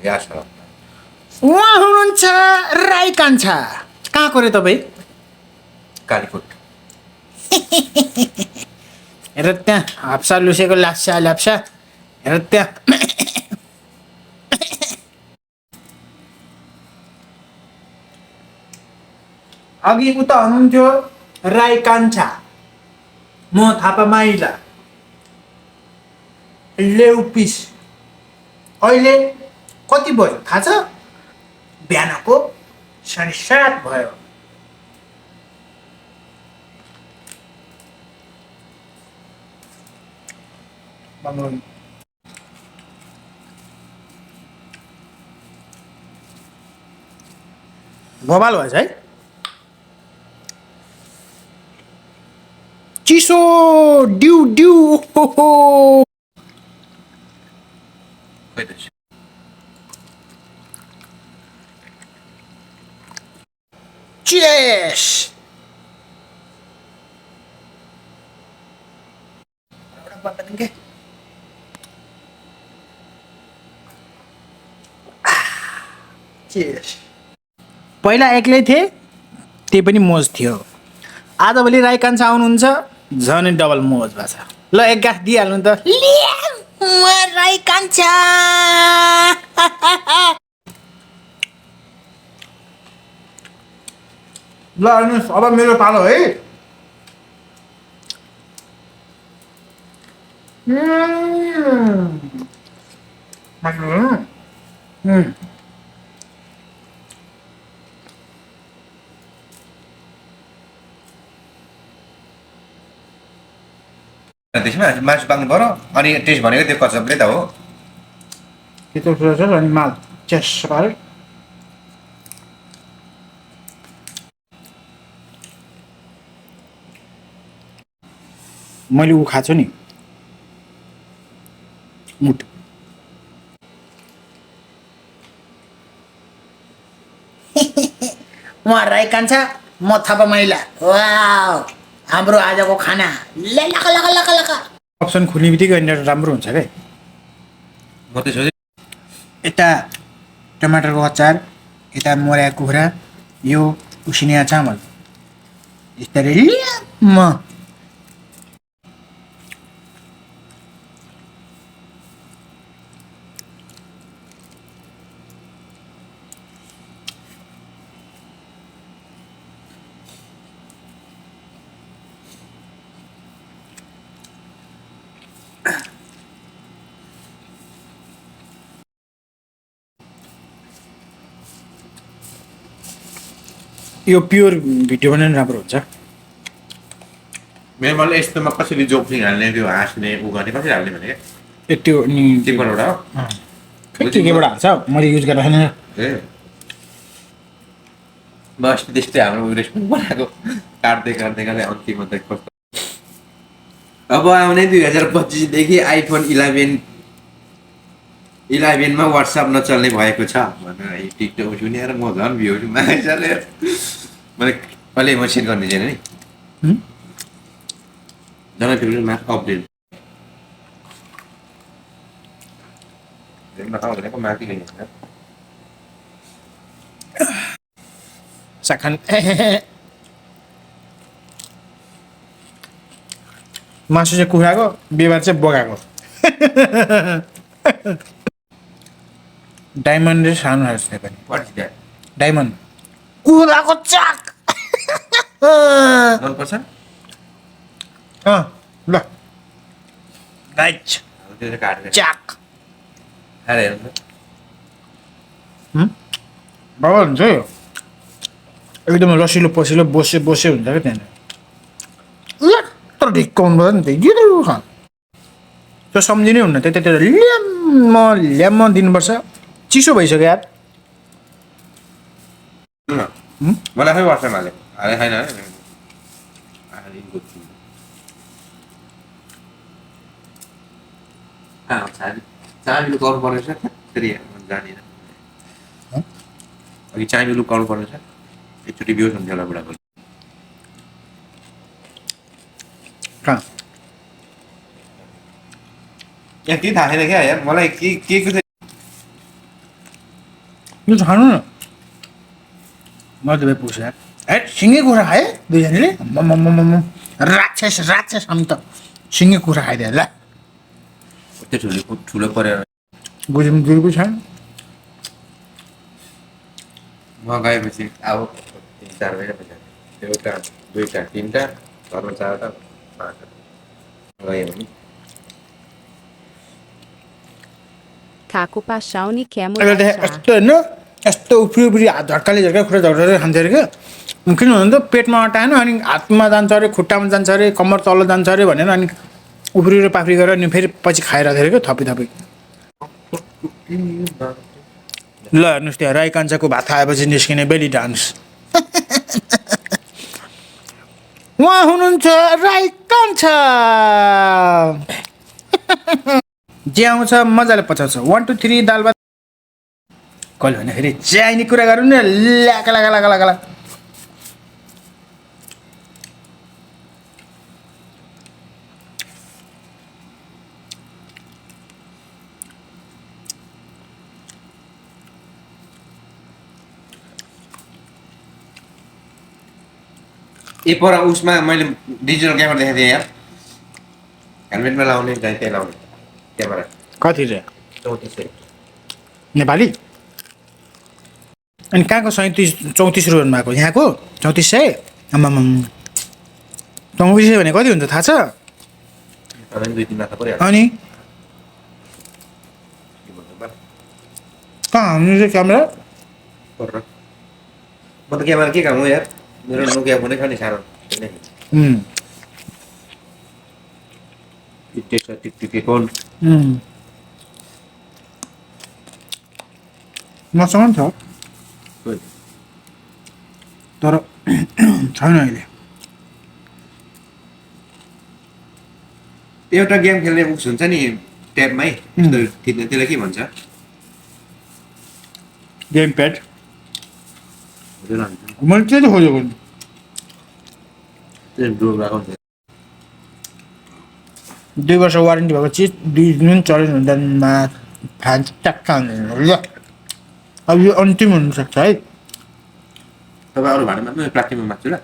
उहाँ हुनुहुन्छ राई कान्छा। कहाँको रे तपाईँ? कालीकोट। हेर त्यहाँ हप्सा लुसेको लाप्सा लाप्सा। हेर त्यहाँ अघि उता हुनुहुन्थ्यो राई कान्छा, म थापा माइला लेउ पिस। अहिले कति भयो थाहा छ? बिहानको 7:30 भयो। बवाल भएछ है। चिसो ड्यु ड्यु हो। Cheers! पहिला एक्लै थिए, त्यही पनि मोज थियो। आजभोलि राई कान्छा आउनुहुन्छ, झनै डबल मोज भएको छ। ल एक गाँस दिइहाल्नु त। राई कान्छा ल हेर्नुहोस्, अब मेरो पालो है। त्यसमा मासु पाक्नु पर्यो अनि टेस्ट भनेको त्यो कचपले त हो। त्यो फ्रेस अनि माल चेस पारे। मैले ऊ खाएको छु नि, मुटु। उहाँ राई कान्छा, म थापा माइला। वाउ, हाम्रो आजको खाना लका लका लका लका। अप्सन खुल्ने बित्तिकै राम्रो हुन्छ क्या। म त सोचे यता टमाटरको अचार, यता मोराको कुखुरा, यो उसिनिया चामल, यस्तरी म यो प्योर भिडियो बनाउनु राम्रो हुन्छ। मेरो मनले यस्तोमा कसरी जोक्सिङ हाल्ने, त्यो हाँस्ने उ गर्ने कसरी हाल्ने भने त्यो नि टिकबाट हो। केबाट हाल्छ मैले युज गरेर छैन। ए बस त्यस्तै हाम्रो रेस्टुरेन्ट बनाएको काट्दै काट्दै काट्दै अन्तिममा त कस्तो। अब आउने 2025देखि आइफोन 11मा वाट्सएप नचल्ने भएको छ भनेर टिकटक सुनेर म झन् भ्युज मागिसकेँ। मैले अहिले म सेयर गर्ने छैन नि जनफेब्रुअरीमा अपडेट भनेको माथि गइन्छ साखान मासु चाहिँ कुखुराको, बिहिबार चाहिँ बगाएको। डायमन्ड चाहिँ सानो खालको छ पनि। डायमन्ड कुखुराको चाक मनपर्छ। ल राइट त्यो चाहिँ काटेर चाक खाएर हेर्नु बाबा हुन्छ यो एकदम रसिलो पसिलो बसे बसे हुन्छ क्या त्यहाँनिर। तर ढिक्काउनु पर्छ नि त यो खा त्यो सम्झिनै हुन्न। त्यतातिर ल्याम्म दिनुपर्छ। चिसो भइसक्यो यार। मलाई खै वाट्सएप हाले हाले छैन चाबी लुकाउनु पर्ने छ फेरि जानिन। अघि चाबी लुकाउनु पर्ने छ एकचोटि बेहोस हुन्थ्यो होला बुढाको। कहाँ यहाँ केही थाहा छैन क्या यार मलाई के को चाहिँ यो खानु न मधुबै पुग्छ यार है सिँगै कुखुरा खाए दुईजनाले राक्षस राक्षस हामी त सिँगै कुखुरा खाइदियो ल त्यो ठुलो परेर गुजिम गुरुको छ म गएपछि अब 3-4 महिनापछि एउटा दुईटा तीनटा घरमा 4टा 5टा गयो भने Taco paixão e quer अहिले त mudar. यस्तो होइन यस्तो उफ्री उफ्री हात झट्काले झट्का खुट्टा झट्काले खान्छ अरे क्या किन भन्दा त पेटमा अटाएन अनि हातमा जान्छ अरे खुट्टामा जान्छ अरे कम्मर तल जान्छ अरे भनेर अनि उफ्री पाफ्री गरेर अनि फेरि पछि खाएर थियो क्या थपी थपी ल हेर्नुहोस् त्यहाँ राई कान्छाको भात खाएपछि निस्किने बेली डान्स उहाँ हुनुहुन्छ राई कान्छा जे आउँछ मजाले पचाउँछ 1 2 3 दाल भात कहिले भने फेरि चाहिने कुरा गरौँ न ल्याका लागा लागा लागा ए पर उसमा मैले डिजिटल क्यामेरा देखाएको थिएँ यार हेलमेटमा लाउने चाहिँ त्यही लाउने क्यामेरा कति रे 3400 नेपाली अनि कहाँको 34 रुपियाँमा भएको यहाँको 3400 आम्मामा 3400 भने कति हुन्छ थाहा छ अनि 2-3 लाख पर्यो अनि कहाँ हाल्नु चाहिँ क्यामेरा म त क्यामेरा के काम हो यार मेरो नोकिया फोनै छ नि सानो टिक फोन मसँग पनि छ तर छैन अहिले एउटा गेम खेल्ने बुक्स हुन्छ नि ट्याबमै त्यस्तो थिच्ने त्यसलाई के भन्छ गेम प्याड हुँदैन मैले त्यही त खोजेको नि त्यो ड्रो राख्नु 2 वर्ष वारेन्टी भएको चिज 2 दिन चलेन हुँदामा फ्यान ट्याक्का ल अब यो अन्तिम हुनसक्छ है तपाईँ अरू भाँडामा म प्लास्टिकमा माग्छु ल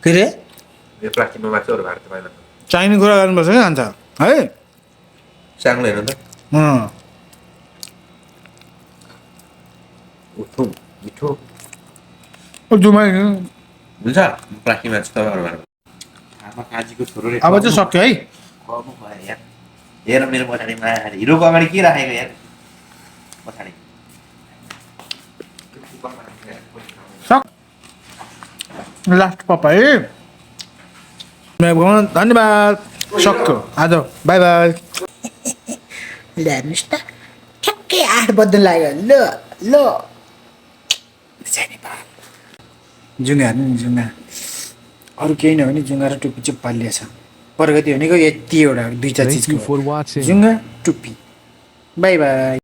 के रे यो प्लास्टिकमा माग्छु अरू भाँडा तपाईँलाई चाहिने कुरा गर्नुपर्छ क्या अन्त है साङ्लो हेर्नु त उठो मिठो जुमाइ हुन्छ प्लास्टिकमा माग्छु तपाईँ अरू भाँडा आमा काजीको छोरोले अब चाहिँ सक्यो है कम भयो यार हेर मेरो पछाडिमा हिरोको अगाडि के राखेको यार पछाडि लास्ट पप है धन्यवाद सक्यो आज बाई बाई ल हेर्नुहोस् त ठ्याक्कै 8 बज्न लाग्यो ल ल जुङ्गा हेर्नु नि जुङ्गा अरू केही नभने जुङ्गा र टुप्पी चाहिँ पालिएछ प्रगति भनेको यति एउटा 2-4 चिजको Thank you for watching. जुङ्गा टुप्पी बाई बाई